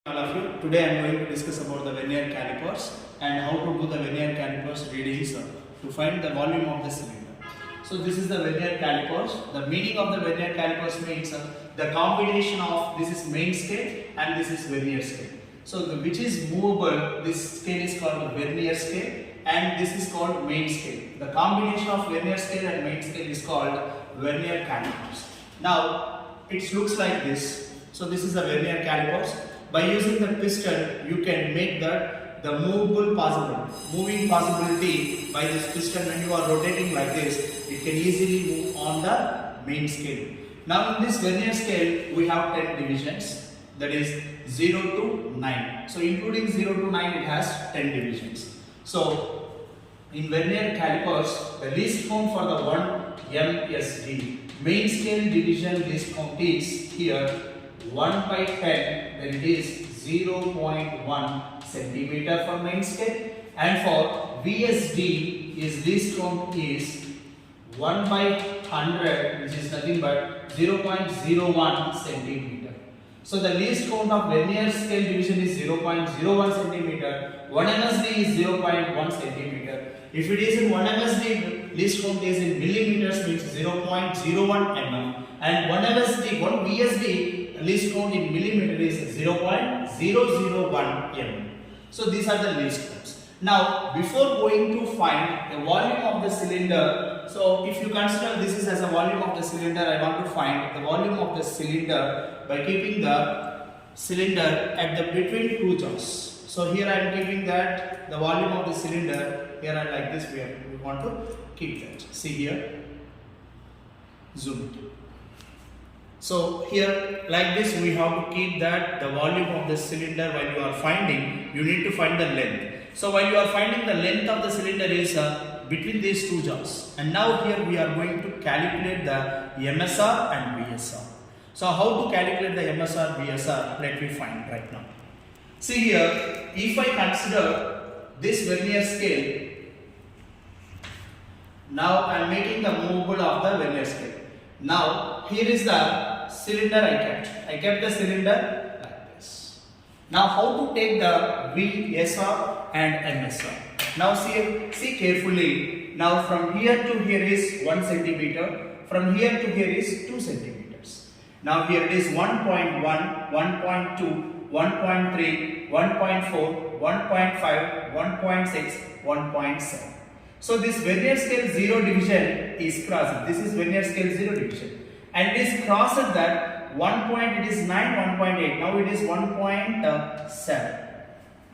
All of you. Today I am going to discuss about the vernier calipers and how to do the vernier calipers readings to find the volume of the cylinder. So this is the vernier calipers. The meaning of the vernier calipers means the combination of this is main scale and this is vernier scale. So which is movable, this scale is called the vernier scale and this is called main scale. The combination of vernier scale and main scale is called vernier calipers. Now it looks like this. So this is the vernier calipers. By using the piston, you can make the moving possibility by this piston. When you are rotating like this, it can easily move on the main scale. Now in this vernier scale, we have 10 divisions, that is 0 to 9. So including 0 to 9, it has 10 divisions. So in vernier calipers, the least count for the 1 MSD, main scale division least count is here 1 by 10, then it is 0.1 centimeter for main scale, and for VSD is least count is 1 by 100, which is nothing but 0.01 centimeter. So the least count of vernier scale division is 0.01 centimeter, 1 MSD is 0.1 centimeter. If it is in 1 MSD, least count is in millimeters, means 0.01 mm, and 1 VSD least count in millimeter is 0.001 mm. So these are the least counts. Now before going to find the volume of the cylinder, so if you consider this is as a volume of the cylinder, I want to find the volume of the cylinder by keeping the cylinder at the between two jaws. So here I am keeping that the volume of the cylinder, here I like this, we want to keep that. See here, zoom it. So here like this we have to keep that the volume of the cylinder. While you are finding, you need to find the length. So while you are finding the length of the cylinder is between these two jaws, and now here we are going to calculate the MSR and VSR. So how to calculate the MSR, VSR, let me find right now. See here, if I consider this vernier scale, now I am making the movable of the vernier scale. Now here is the cylinder I kept the cylinder like this. Now how to take the VSR and MSR? Now see carefully. Now from here to here is 1 centimeter. From here to here is 2 centimeters. Now here it is 1.1, 1.2, 1.3, 1.4, 1.5, 1.6, 1.7. So this vernier scale 0 division is crossed. This is vernier scale 0 division. And it is crossed that 1 point, it is 9, 1.8. Now it is 1.7.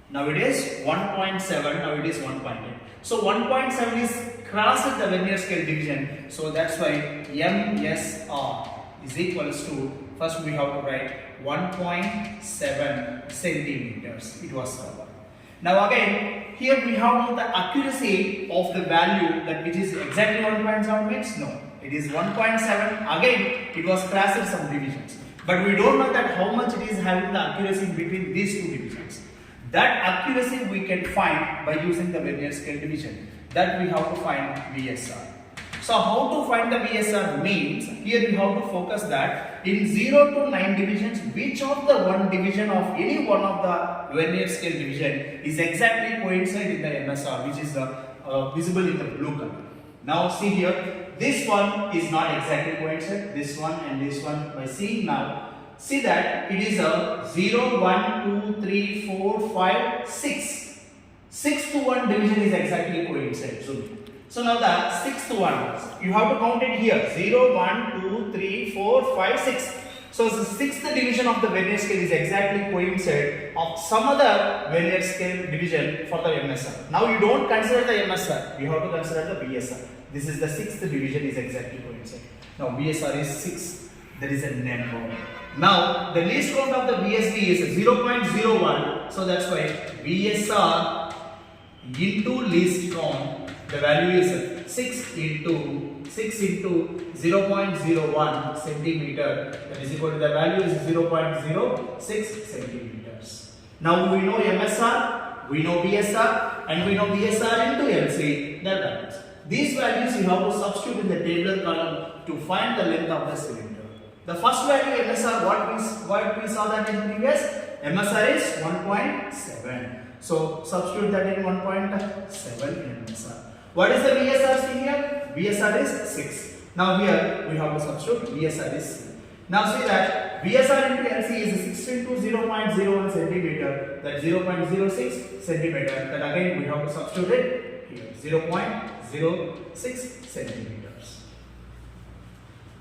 Now it is 1.7. Now it is 1.8. So 1.7 is crossed the vernier scale division. So that's why MSR is equals to, first we have to write 1.7 centimeters. It was covered. Now again, here we have the accuracy of the value, that which is exactly 1.7 means no. It is 1.7. Again, it was crossed some divisions. But we don't know that how much it is having the accuracy between these two divisions. That accuracy we can find by using the vernier scale division. That we have to find VSR. So how to find the VSR means, here we have to focus that in 0 to 9 divisions, which of the one division of any one of the vernier scale division is exactly coincide in the MSR, which is visible in the blue color. Now see here, this one is not exactly coincide, this one and this one. By seeing now, see that it is a 0, 1, 2, 3, 4, 5, 6. 6 to 1 division is exactly coincide. So now the 6th one, you have to count it here, 0, 1, 2, 3, 4, 5, 6. So the 6th division of the vernier scale is exactly coincide of some other vernier scale division for the MSR. Now you don't consider the MSR, you have to consider the VSR. This is the 6th division is exactly coincide. Now VSR is 6, that is a number. Now the least count of the VSD is 0.01, so that's why VSR into least count, the value is 6 into 0.01 centimeter, that is equal to the value is 0.06 centimeters. Now we know MSR, we know VSR, and we know VSR into LC, their values. These values you have to substitute in the tabular column to find the length of the cylinder. The first value MSR, what we saw that in previous, MSR is 1.7. So substitute that in 1.7 in MSR. What is the VSR see here? VSR is 6. Now here we have to substitute VSR is 6. Now see that VSR into LC is 6 into 0.01 centimeter, that 0.06 centimeter, that again we have to substitute it here, 0.06 centimeters.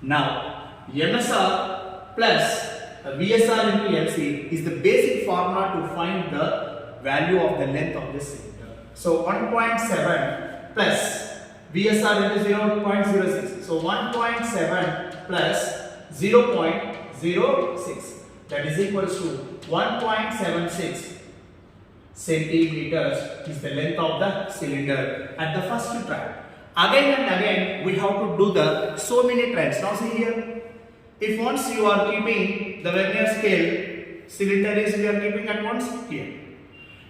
Now MSR plus VSR into LC is the basic formula to find the value of the length of this cylinder. So 1.7 plus VSR into 0.06. So 1.7 plus 0.06, that is equals to 1.76 centimeters is the length of the cylinder at the first try. Again and again we have to do the so many tries. Now see here, if once you are keeping the vernier scale, cylinder is we are keeping at once here.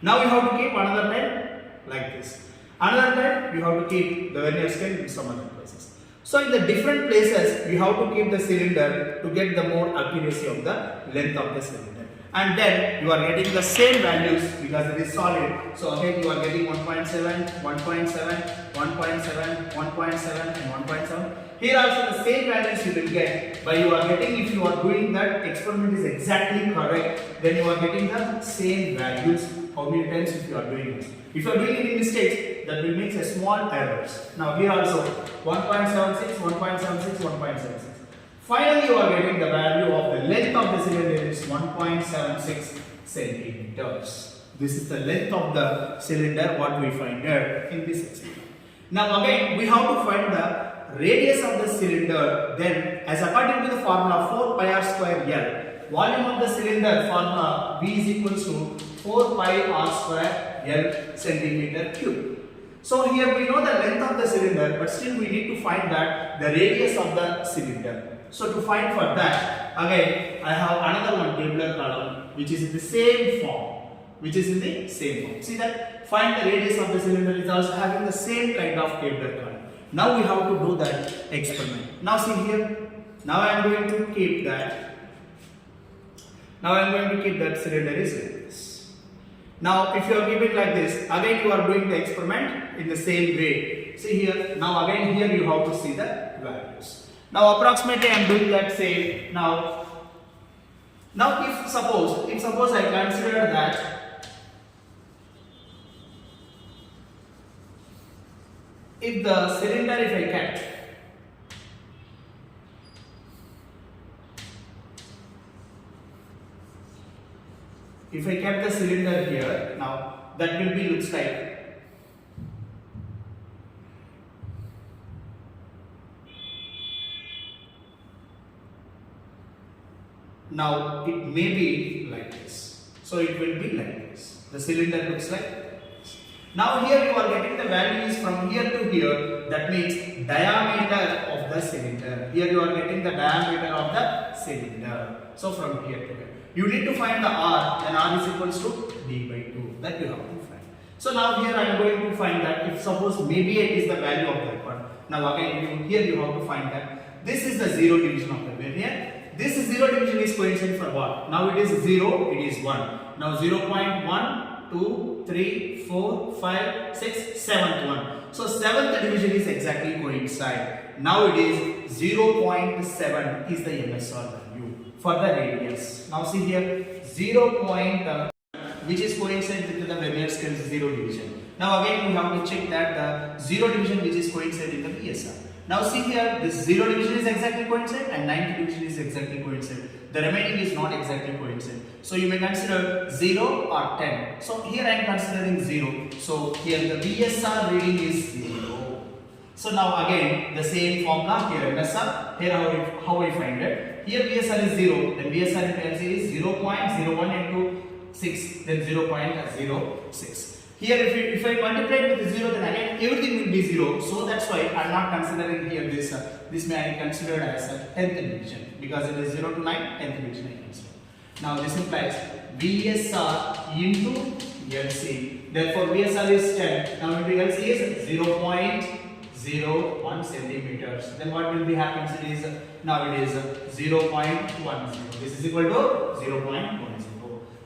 Now you have to keep another time like this. Another time you have to keep the vernier scale in some other places. So in the different places you have to keep the cylinder to get the more accuracy of the length of the cylinder. And then you are getting the same values because it is solid. So again you are getting 1.7, 1.7, 1.7, 1.7 and 1.7. Here also the same values you will get, but you are getting, if you are doing that experiment is exactly correct, then you are getting the same values how many times if you are doing this. If you are doing any mistakes, that will make a small errors. Now here also 1.76, 1.76, 1.76. Finally you are getting the value of the length of the cylinder is 1.76 centimeters. This is the length of the cylinder what we find here in this experiment. Now again we have to find the radius of the cylinder, then as according to the formula 4 pi r square L, volume of the cylinder formula V is equals to 4 pi r square L centimeter cube. So here we know the length of the cylinder, but still we need to find that the radius of the cylinder. So to find for that, again I have another one tabular column which is in the same form, See that find the radius of the cylinder is also having the same kind of tabular column. Now we have to do that experiment. Now see here, now I am going to keep that. Cylinder is like this. Now if you are keeping like this, again you are doing the experiment in the same way. See here, now again here you have to see the values. Now approximately I am doing that same. Now if suppose I consider that if the cylinder, if I kept the cylinder here, now that will be looks like now it may be like this. So it will be like this. The cylinder looks like this. Now here you are getting the values from here to here, that means diameter of the cylinder. Here you are getting the diameter of the cylinder. So from here to here. You need to find the R, then R is equals to D by 2. That you have to find. So now here I am going to find that if suppose maybe it is the value of that one. Now again here you have to find that this is the zero division of the vernier. This zero division is coincident for what? Now it is 0, it is 1. Now 0.1, 2, 3, 4, 5, 6, 7th one. So 7th division is exactly coincide. Now it is 0.7 is the MSR value for the radius. Now see here 0. Which is coincident with the vernier scale 0 division. Now again we have to check that the 0 division which is coincident in the VSR. Now see here, this 0 division is exactly coincident and 90 division is exactly coincident. The remaining is not exactly coincident. So you may consider 0 or 10. So here I am considering 0. So here the VSR reading is 0. So now again the same formula here MSR. Here how I find it. Here VSR is 0. Then VSR into LC is 0.01 into 6. Then 0.06. Here if I multiply it with 0, then again everything will be 0. So that's why I am not considering here this. This may I consider as a 10th division because it is 0 to 9, 10th division I consider. Now this implies VSR into LC. Therefore VSR is 10. Now into LC is 0.01 centimeters. Then what will be happens? It is now it is 0.10. This is equal to 0.10.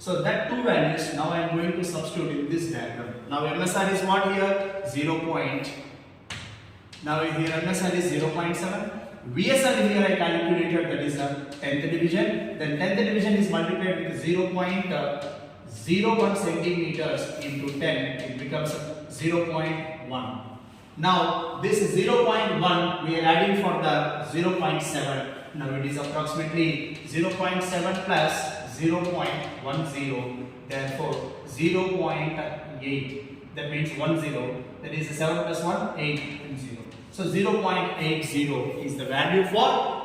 So that two values now I am going to substitute in this diagram. Now MSR is what here? 0. Now here MSR is 0.7. VSR here I calculated, that is a 10th division. Then 10th division is multiplied with 0.01 centimeters into 10. It becomes 0.1. Now this 0.1 we are adding for the 0.7. Now it is approximately 0.7 plus 0.10. Therefore 0.8. That means 10. That is 7 plus 1, 8 and 0. So 0.80 is the value for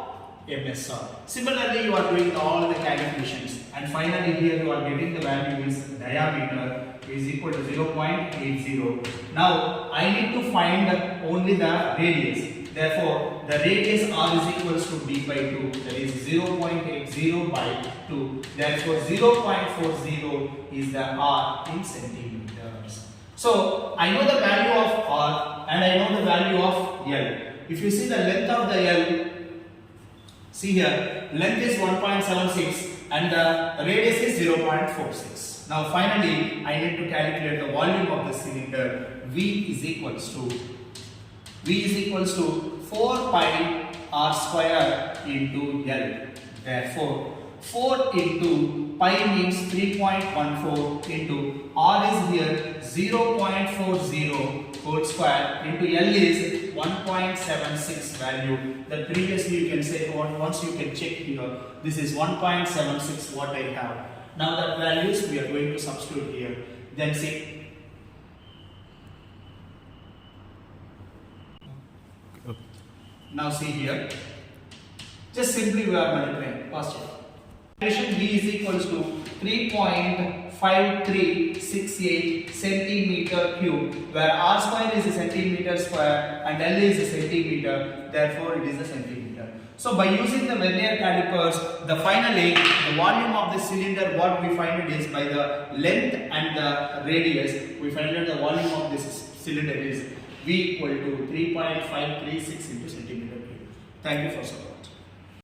MSR. Similarly, you are doing all the calculations, and finally here you are getting the value is diameter is equal to 0.80. Now I need to find only the radius. Therefore, the radius R is equals to d by 2. That is 0.80 by 2. Therefore, 0.40 is the R in centimeters. So I know the value of R and I know the value of L. If you see the length of the L, see here, length is 1.76 and the radius is 0.46. Now finally, I need to calculate the volume of the cylinder. V is equals to 4 pi R square into L. Therefore, 4 into pi means 3.14 into R is here 0.40 whole square into L is 1.76 value. That previously you can say, once you can check here, this is 1.76 what I have. Now that values we are going to substitute here. Then see. Now see here. Just simply we are multiplying. Positive. V is equals to 3.5368 centimeter cube, where R square is a centimeter square and L is a centimeter, therefore it is a centimeter. So by using the vernier calipers, the volume of the cylinder, what we find it is by the length and the radius, we find that the volume of this cylinder is V equal to 3.536 into centimeter cube. Thank you for support.